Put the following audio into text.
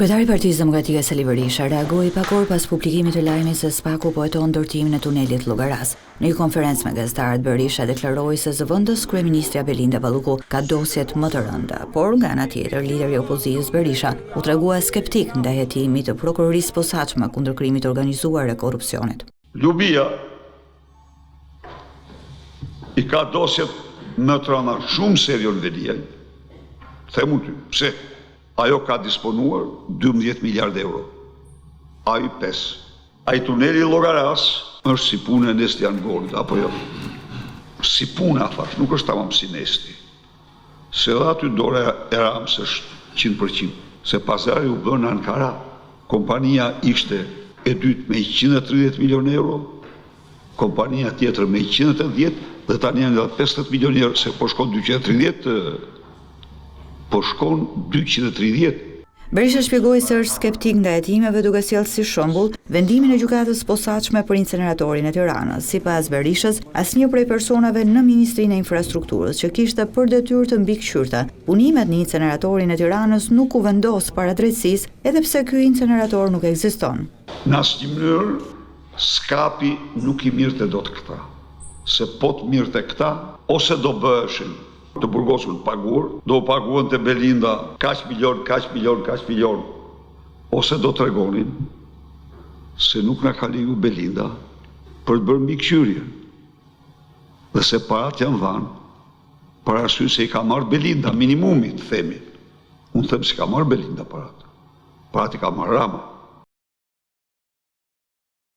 Kryetari i Partisë Demokratike Sali Berisha reagoi pak orë pas publikimit të lajmit se SPAK-u po heton ndërtimin e tunelit Llogaras. Në një konferencë me gazetarët, Berisha deklaroi se zëvendës kryeministja Belinda Balluku ka dosjet më të rënda, por nga ana tjetër lideri i opozitës Berisha u tregua skeptik ndaj hetimit të prokurorisë posaçme kundër krimit të organizuar e korrupsionit. Ljubia i ka dosjet më të rënda shumë serion Veliaj. Themu ty, pse? Ajo ka disponuar 12 miliard euro. Ai 5. Ai tuneli Llogaras është si punë e Nestian Gold, apo jo? Si puna, thash, nuk është tamam si Nesti. Se dhe aty dore e Rams është 100%. Se pazari u bën në Ankara. Kompania ishte e dytë me 130 milion euro, kompania tjetër me 180 dhe tani janë nga 50 milion euro, se po shkon 230 po shkon 230. Berisha shpjegoi se është skeptik ndaj hetimeve duke sjellë si shembull vendimin e gjykatës posaçme për inceneratorin e Tiranës. Sipas Berishës, asnjë prej personave në Ministrinë e Infrastrukturës që kishte për detyrë të mbikëqyrte punimet në inceneratorin e Tiranës nuk u vendos para drejtësisë, edhe pse ky incenerator nuk ekziston. Në asnjë mënyrë skapi nuk i mirte dot këta. Se po të mirte këta, ose do bëheshin të burgosun paguar, do paguan të Belinda kaq milion, ose do të regonin se nuk na ka leju Belinda për të bërë mbikëqyrje. Dhe se parat janë dhanë, për arsye se i ka marrë Belinda, minimumit, themi. Unë them se ka marrë Belinda parat. Parat i ka marrë Rama.